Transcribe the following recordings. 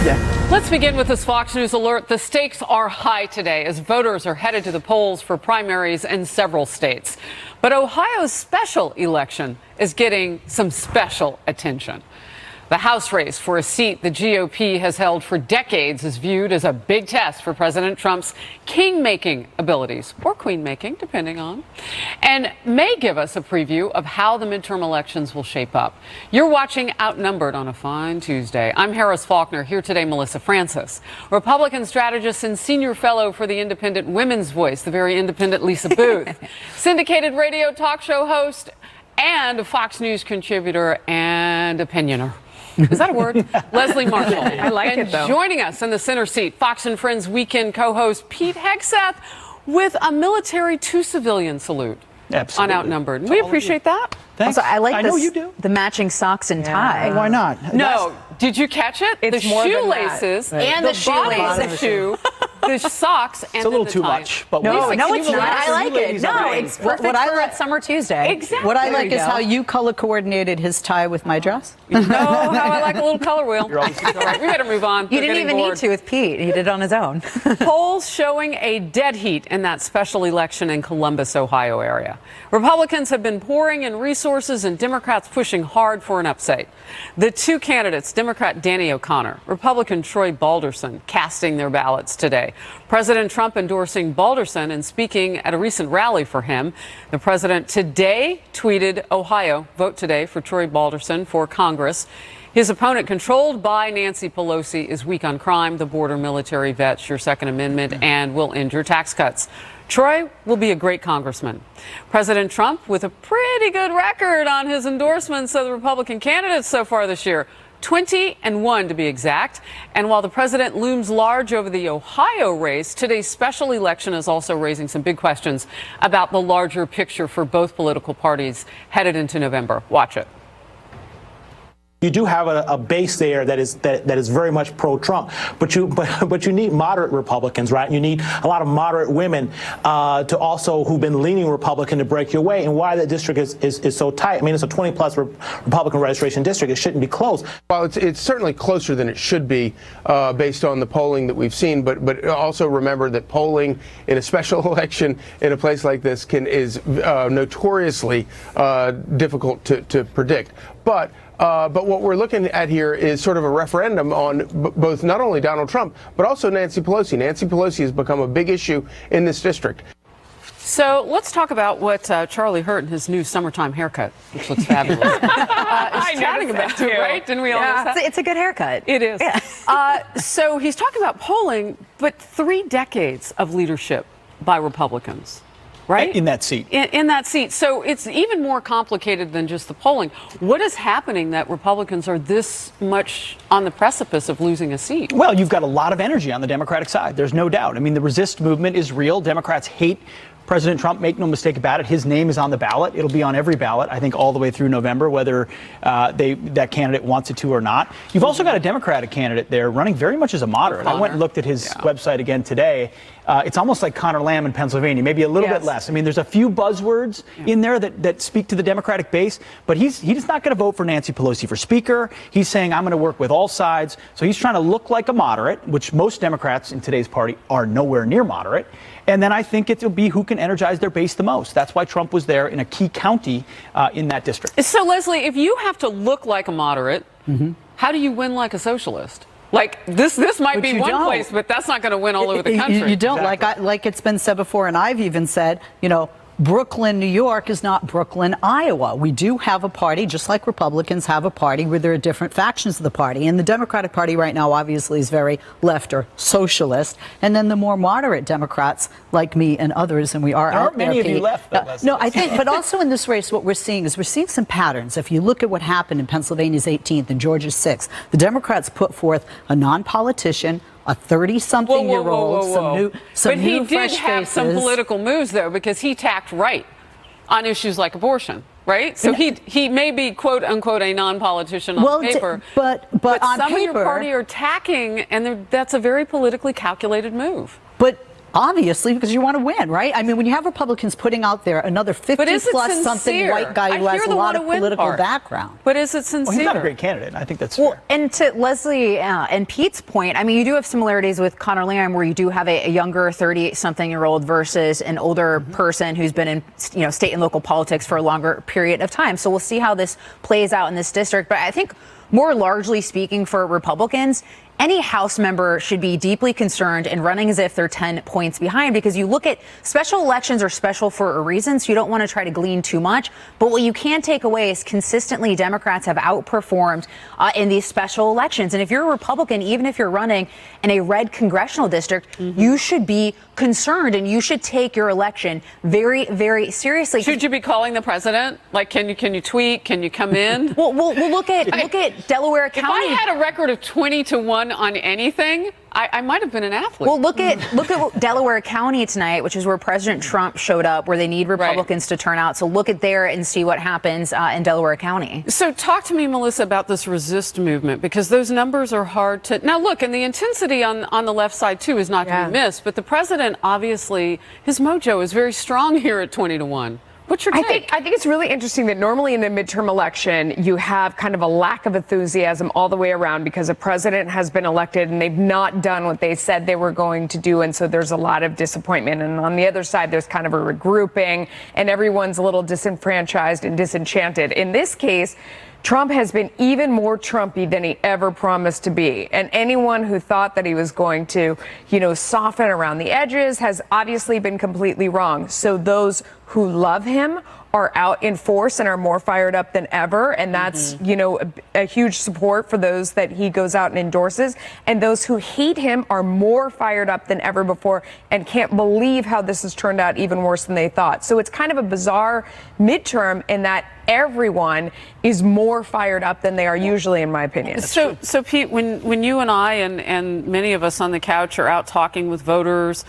Yeah. Let's begin with this Fox News alert. The stakes are high today as voters are headed to the polls for primaries in several states. But Ohio's special election is getting some special attention. The House race for a seat the GOP has held for decades is viewed as a big test for President Trump's king-making abilities, or queen-making, depending on, and may give us a preview of how the midterm elections will shape up. You're watching Outnumbered on a fine Tuesday. I'm Harris Faulkner, here today Melissa Francis, Republican strategist and senior fellow for the Independent Women's Voice, the very independent Lisa Booth, syndicated radio talk show host, and a Fox News contributor and opinioner. Is that a word? Leslie Marshall. I like it, though. Joining us in the center seat, Fox and Friends weekend co-host Pete Hegseth with a military to civilian salute. Absolutely. On Outnumbered. We appreciate that. Thanks. Also, I like know you do. the matching socks and tie. Why not? No, did you catch it? It's the more than shoelaces that. Right. and The the bottom of the shoelaces. shoe, the socks, and It's a little the too tie. much. But No, we- no, it's not. relax? I like it. Ladies are No, great. it's perfect What I for like- a summer Tuesday. Exactly. What I There like you is go. how you color coordinated his tie with my dress. No, how I like a little color wheel. You're always- All right, we better move on. You We're didn't getting even bored. need to with Pete. He did it on his own. Polls showing a dead heat in that special election in Columbus, Ohio area. Republicans have been pouring in resources and Democrats pushing hard for an upset. The two candidates, Democrat Danny O'Connor, Republican Troy Balderson, casting their ballots today. President Trump endorsing Balderson and speaking at a recent rally for him. The president today tweeted, Ohio, vote today for Troy Balderson for Congress. His opponent, controlled by Nancy Pelosi, is weak on crime, the border, military vets, your Second Amendment, and will end your tax cuts. Troy will be a great congressman. President Trump, with a pretty good record on his endorsements of the Republican candidates so far this year, 20-1 to be exact. And while the president looms large over the Ohio race, today's special election is also raising some big questions about the larger picture for both political parties headed into November. Watch it. You do have a base there that is very much pro-Trump, but you need moderate Republicans, right? You need a lot of moderate women to also who've been leaning Republican to break your way. And why that district is so tight? I mean, it's a 20-plus Republican registration district. It shouldn't be close. Well, it's certainly closer than it should be based on the polling that we've seen. But also remember that polling in a special election in a place like this is notoriously difficult to predict. But what we're looking at here is sort of a referendum on both not only Donald Trump, but also Nancy Pelosi. Nancy Pelosi has become a big issue in this district. So let's talk about what Charlie Hurt and his new summertime haircut, which looks fabulous. Is chatting about it, right? Didn't we all notice that? It's a good haircut. It is. Yeah. So he's talking about polling, but 3 decades of leadership by Republicans. Right? In that seat. In that seat. So it's even more complicated than just the polling. What is happening that Republicans are this much on the precipice of losing a seat? Well, you've got a lot of energy on the Democratic side. There's no doubt. I mean, the resist movement is real. Democrats hate President Trump, make no mistake about it. His name is on the ballot. It'll be on every ballot, I think, all the way through November, whether that candidate wants it to or not. You've also got a Democratic candidate there running very much as a moderate. I went and looked at his website again today. It's almost like Conor Lamb in Pennsylvania, maybe a little bit less. I mean, there's a few buzzwords in there that speak to the Democratic base, but he's not going to vote for Nancy Pelosi for Speaker. He's saying, I'm going to work with all sides. So he's trying to look like a moderate, which most Democrats in today's party are nowhere near moderate. And then I think it will be who can energize their base the most. That's why Trump was there in a key county in that district. So, Leslie, if you have to look like a moderate, how do you win like a socialist? Like, this might be one place, but that's not going to win all over the country. You don't. Exactly. Like it's been said before, and I've even said, Brooklyn, New York is not Brooklyn, Iowa. We do have a party, just like Republicans have a party, where there are different factions of the party. And the Democratic Party right now obviously is very left or socialist. And then the more moderate Democrats, like me and others, and we are There out aren't many there, of you left, though, Leslie. no, I think, but also in this race, what we're seeing some patterns. If you look at what happened in Pennsylvania's 18th and Georgia's 6th, the Democrats put forth a non-politician, a 30-something-year-old, some new But fresh he did have faces. some political moves, though, because he tacked right on issues like abortion, right? So he may be, quote unquote, a non-politician on paper. But on some paper, of your party are tacking, and that's a very politically calculated move. But Obviously, because you want to win, right? I mean, when you have Republicans putting out there another 50 But is it plus something sincere? white guy who I has hear a the lot of wanna win political part. background. But is it sincere? Well, he's not a great candidate. I think that's Well, fair. and to Leslie and Pete's point, I mean, you do have similarities with Conor Lamb, where you do have a younger 38-something-year-old versus an older person who's been in, state and local politics for a longer period of time. So we'll see how this plays out in this district. But I think more largely speaking for Republicans, any House member should be deeply concerned and running as if they're 10 points behind, because you look at special elections are special for a reason, so you don't want to try to glean too much. But what you can take away is consistently Democrats have outperformed in these special elections. And if you're a Republican, even if you're running in a red congressional district, you should be concerned and you should take your election very, very seriously. Should you be calling the president? Like, can you tweet? Can you come in? Well, look at Delaware County. If I had a record of 20-1 on anything, I might have been an athlete. Well, look at Delaware County tonight, which is where President Trump showed up, where they need Republicans to turn out. So look at there and see what happens in Delaware County. So talk to me, Melissa, about this resist movement, because those numbers are hard to... Now, look, and the intensity on the left side, too, is not to be missed. But the president, obviously, his mojo is very strong here at 20-1. What's your take? I think it's really interesting that normally in a midterm election, you have kind of a lack of enthusiasm all the way around because a president has been elected and they've not done what they said they were going to do. And so there's a lot of disappointment. And on the other side, there's kind of a regrouping and everyone's a little disenfranchised and disenchanted. In this case, Trump has been even more Trumpy than he ever promised to be. And anyone who thought that he was going to, soften around the edges has obviously been completely wrong. So those who love him are out in force and are more fired up than ever. And that's, a huge support for those that he goes out and endorses. And those who hate him are more fired up than ever before and can't believe how this has turned out even worse than they thought. So it's kind of a bizarre midterm in that everyone is more fired up than they are usually, in my opinion. So Pete, when you and I and many of us on the couch are out talking with voters,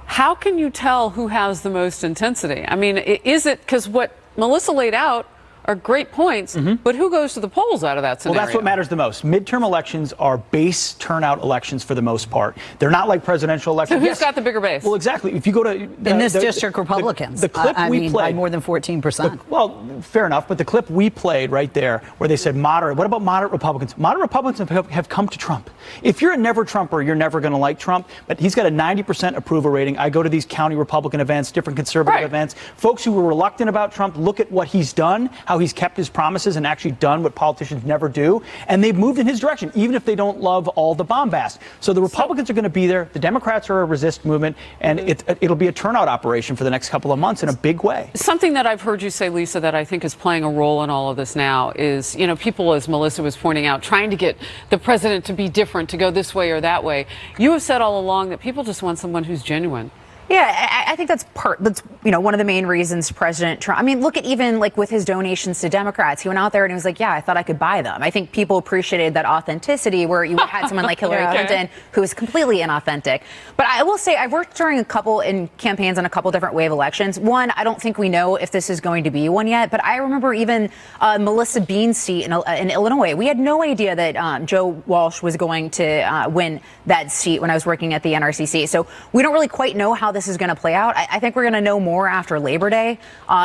how can you tell who has the most intensity? I mean, is it because what Melissa laid out are great points, but who goes to the polls out of that scenario? Well, that's what matters the most. Midterm elections are base turnout elections for the most part. They're not like presidential elections. So who's got the bigger base? Well, exactly. If you go to in this district, Republicans. The clip we played by more than 14%. Well, fair enough. But the clip we played right there, where they said moderate. What about moderate Republicans? Moderate Republicans have come to Trump. If you're a never Trumper, you're never going to like Trump. But he's got a 90% approval rating. I go to these county Republican events, different conservative events. Folks who were reluctant about Trump look at what he's done, how he's kept his promises and actually done what politicians never do, and they've moved in his direction, even if they don't love all the bombast. So the Republicans are going to be there. The Democrats are a resist movement, and it'll be a turnout operation for the next couple of months in a big way. Something that I've heard you say, Lisa, that I think is playing a role in all of this now is, people, as Melissa was pointing out, trying to get the president to be different, to go this way or that way. You have said all along that people just want someone who's genuine. Yeah, I think that's one of the main reasons President Trump, I mean, look at even like with his donations to Democrats, he went out there and he was like, yeah, I thought I could buy them. I think people appreciated that authenticity where you had someone like Hillary Clinton who was completely inauthentic. But I will say I've worked during in campaigns on a couple different wave elections. One, I don't think we know if this is going to be one yet, but I remember even Melissa Bean's seat in Illinois. We had no idea that Joe Walsh was going to win that seat when I was working at the NRCC. So we don't really quite know how this is going to play out. I think we're going to know more after Labor Day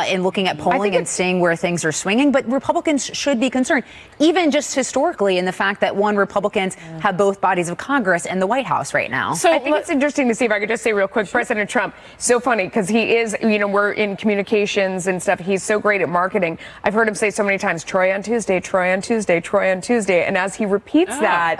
in looking at polling and seeing where things are swinging. But Republicans should be concerned, even just historically, in the fact that Republicans have both bodies of Congress and the White House right now. So I think it's interesting to see, if I could just say real quick, President Trump, so funny because he is, we're in communications and stuff. He's so great at marketing. I've heard him say so many times, Troy on Tuesday, Troy on Tuesday, Troy on Tuesday. And as he repeats that,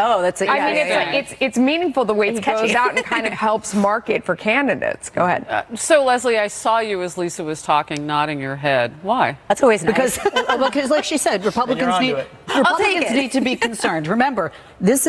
it's meaningful the way he goes out and kind of helps market for candidates. Go ahead. So, Leslie, I saw you as Lisa was talking, nodding your head. Why? That's always nice. Because like she said, Republicans need to be concerned. Remember, this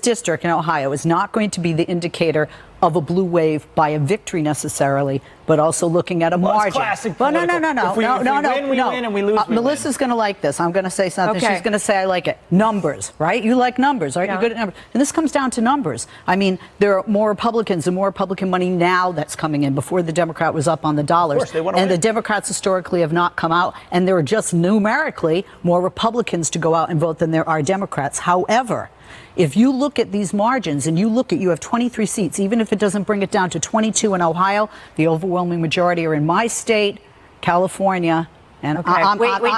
district in Ohio is not going to be the indicator of a blue wave by a victory necessarily, but also looking at a margin. Classic no. If we win and we lose, we Melissa's going to like this. I'm going to say something. Okay. She's going to say I like it. Numbers, right? You like numbers, right? You're good at numbers. And this comes down to numbers. I mean, there are more Republicans and more Republican money now that's coming in. Before the Democrat was up on the dollars. Of course, they want to win. The Democrats historically have not come out, and there are just numerically more Republicans to go out and vote than there are Democrats. However, If you look at these margins and you have 23 seats, even if it doesn't bring it down to 22 in Ohio, the overwhelming majority are in my state, California. And Okay.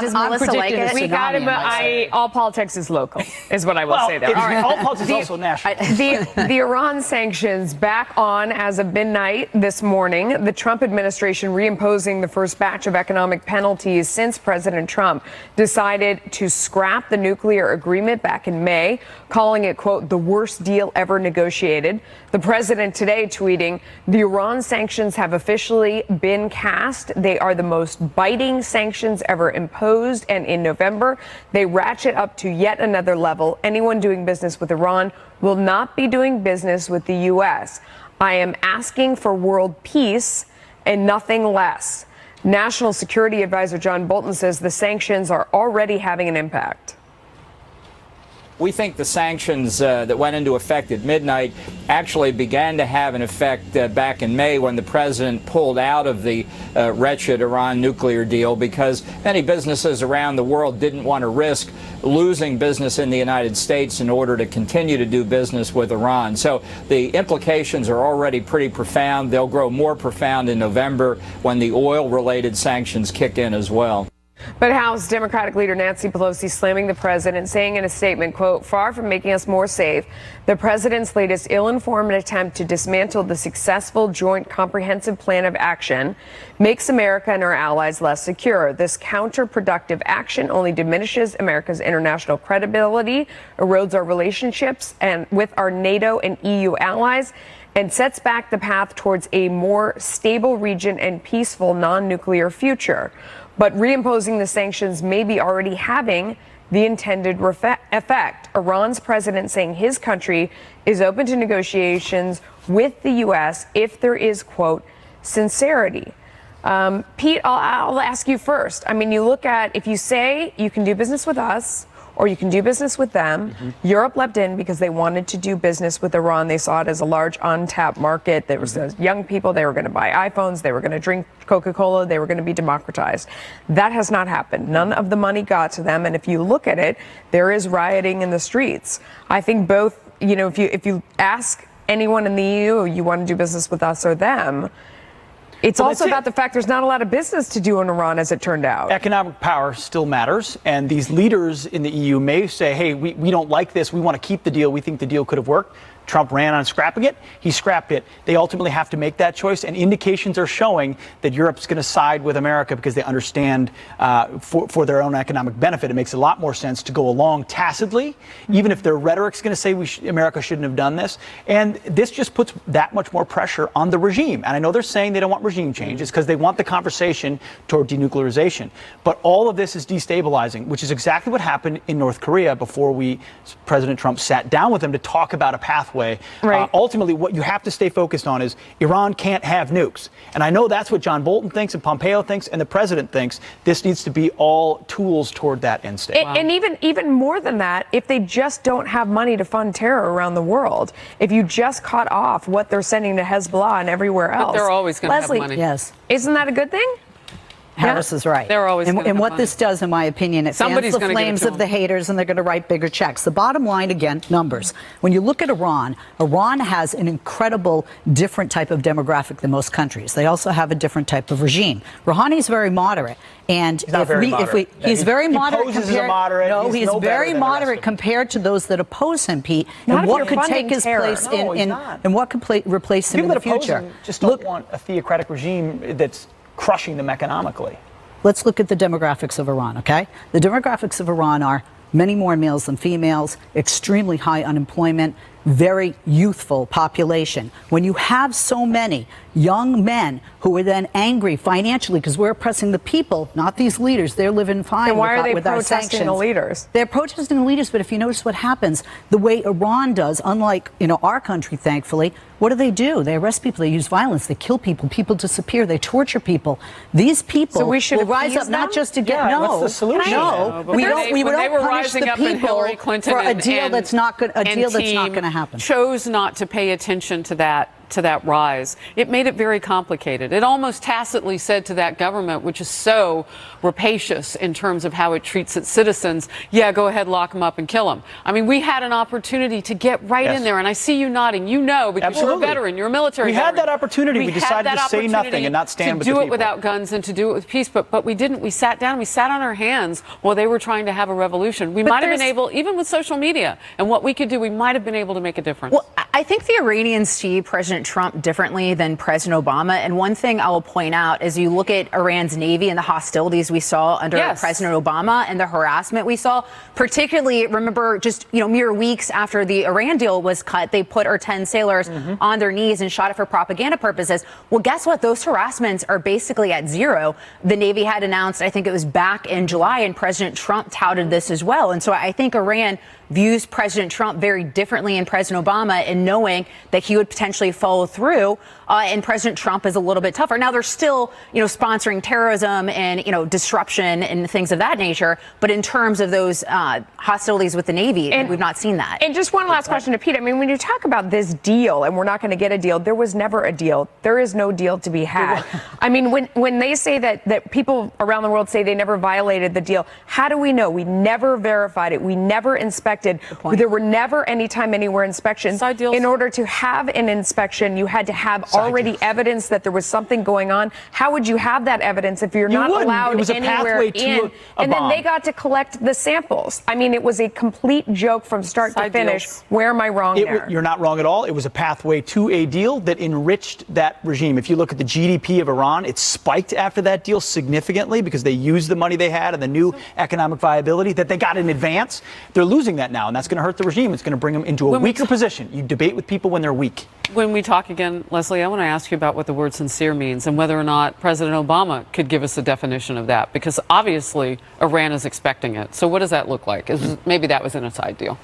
Does Melissa like it? We got it, all politics is local, is what I will say there. All politics is also national. The Iran sanctions back on as of midnight this morning. The Trump administration reimposing the first batch of economic penalties since President Trump decided to scrap the nuclear agreement back in May, calling it, quote, the worst deal ever negotiated. The president today tweeting, the Iran sanctions have officially been cast. They are the most biting sanctions ever imposed, and in November they ratchet up to yet another level. Anyone doing business with Iran will not be doing business with the U.S. I am asking for world peace and nothing less. National Security Advisor John Bolton says the sanctions are already having an impact. We think the sanctions that went into effect at midnight actually began to have an effect back in May when the president pulled out of the wretched Iran nuclear deal because many businesses around the world didn't want to risk losing business in the United States in order to continue to do business with Iran. So the implications are already pretty profound. They'll grow more profound in November when the oil-related sanctions kick in as well. But House Democratic leader Nancy Pelosi slamming the president, saying in a statement, quote, far from making us more safe, the president's latest ill-informed attempt to dismantle the successful Joint Comprehensive Plan of Action makes America and our allies less secure. This counterproductive action only diminishes America's international credibility, erodes our relationships and with our NATO and EU allies, and sets back the path towards a more stable region and peaceful non-nuclear future. But reimposing the sanctions may be already having the intended effect. Iran's president saying his country is open to negotiations with the U.S. if there is, quote, sincerity. Pete, I'll ask you first. I mean, you look at, if you say you can do business with us or you can do business with them, Europe leapt in because they wanted to do business with Iran. They saw it as a large untapped market. There was young people, they were going to buy iPhones, they were going to drink Coca-Cola, they were going to be democratized. That has not happened. None of the money got to them. And if you look at it, there is rioting in the streets. I think both, you know, if you ask anyone in the EU, you want to do business with us or them, it's also about the fact there's not a lot of business to do in Iran, as it turned out. Economic power still matters, and these leaders in the EU may say, hey, we don't like this, we want to keep the deal, we think the deal could have worked. Trump ran on scrapping it. He scrapped it. They ultimately have to make that choice, and indications are showing that Europe's going to side with America because they understand for their own economic benefit. It makes a lot more sense to go along tacitly, even if their rhetoric's going to say America shouldn't have done this. And this just puts that much more pressure on the regime. And I know they're saying they don't want regime change. It's because they want the conversation toward denuclearization. But all of this is destabilizing, which is exactly what happened in North Korea before President Trump sat down with them to talk about a pathway. Right. Ultimately, what you have to stay focused on is Iran can't have nukes. And I know that's what John Bolton thinks and Pompeo thinks and the president thinks. This needs to be all tools toward that end state. And even more than that, if they just don't have money to fund terror around the world, if you just cut off what they're sending to Hezbollah and everywhere else. But they're always going to have money. Yes. Isn't that a good thing? Harris is right. They're always and what this does, in my opinion, it fans the flames of the haters, and they're going to write bigger checks. The bottom line, again, numbers. When you look at Iran, Iran has an incredible different type of demographic than most countries. They also have a different type of regime. Rouhani's very moderate. And he's very moderate compared, no, he's very moderate compared to those that oppose him, Pete. Not and what could take his place and what could replace him in the future? Him just don't want a theocratic regime that's crushing them economically. Let's look at the demographics of Iran, okay? The demographics of Iran are many more males than females, extremely high unemployment, very youthful population. When you have so many young men who are then angry financially because we're oppressing the people, not these leaders, they're living fine with our sanctions. Why are they protesting the leaders? They're protesting the leaders, but if you notice what happens, the way Iran does, unlike our country, thankfully, what do? They arrest people, they use violence, they kill people, people disappear, they torture people. These people will rise up not just to get what's the solution? No, we don't punish the people for a deal that's not going to happen. Chose not to pay attention to that to that rise, it made it very complicated. It almost tacitly said to that government, which is so rapacious in terms of how it treats its citizens, yeah, go ahead, lock them up and kill them. I mean, we had an opportunity to get right in there, and I see you nodding. You know, because you're a veteran, you're a military veteran. We had that opportunity. We decided to say nothing and not stand with the people. To do it without guns and to do it with peace, but we didn't. We sat down, we sat on our hands while they were trying to have a revolution. We might have been able, even with social media and what we could do, we might have been able to make a difference. Well, I think the Iranians see President Trump differently than President Obama. And one thing I will point out is you look at Iran's Navy and the hostilities we saw under President Obama and the harassment we saw, particularly, remember, just, mere weeks after the Iran deal was cut, they put our 10 sailors on their knees and shot it for propaganda purposes. Well, guess what? Those harassments are basically at zero. The Navy had announced, I think it was back in July, and President Trump touted this as well. And so I think Iran views President Trump very differently in President Obama, in knowing that he would potentially follow through. And President Trump is a little bit tougher. Now, they're still, sponsoring terrorism and, disruption and things of that nature. But in terms of those hostilities with the Navy, we've not seen that. And just one last question to Pete. I mean, when you talk about this deal and we're not going to get a deal, there was never a deal. There is no deal to be had. I mean, when they say that people around the world say they never violated the deal, how do we know? We never verified it. We never inspected. There were never anytime, anywhere inspections. In order to have an inspection, you had to have already evidence that there was something going on. How would you have that evidence if you're not allowed anywhere in? And then they got to collect the samples. I mean, it was a complete joke from start to finish. Where am I wrong there? You're not wrong at all. It was a pathway to a deal that enriched that regime. If you look at the GDP of Iran, it spiked after that deal significantly because they used the money they had and the new economic viability that they got in advance. They're losing that now, and that's going to hurt the regime. It's going to bring them into a weaker position. You debate with people when they're weak. When we talk again, Leslie, I want to ask you about what the word sincere means and whether or not President Obama could give us a definition of that, because obviously Iran is expecting it. So what does that look like? Maybe that was an aside deal.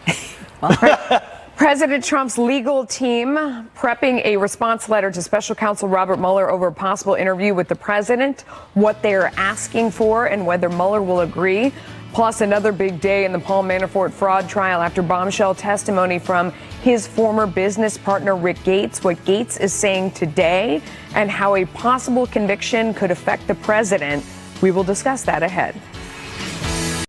President Trump's legal team prepping a response letter to Special Counsel Robert Mueller over a possible interview with the president, what they are asking for, and whether Mueller will agree. Plus, another big day in the Paul Manafort fraud trial after bombshell testimony from his former business partner, Rick Gates. What Gates is saying today and how a possible conviction could affect the president. We will discuss that ahead.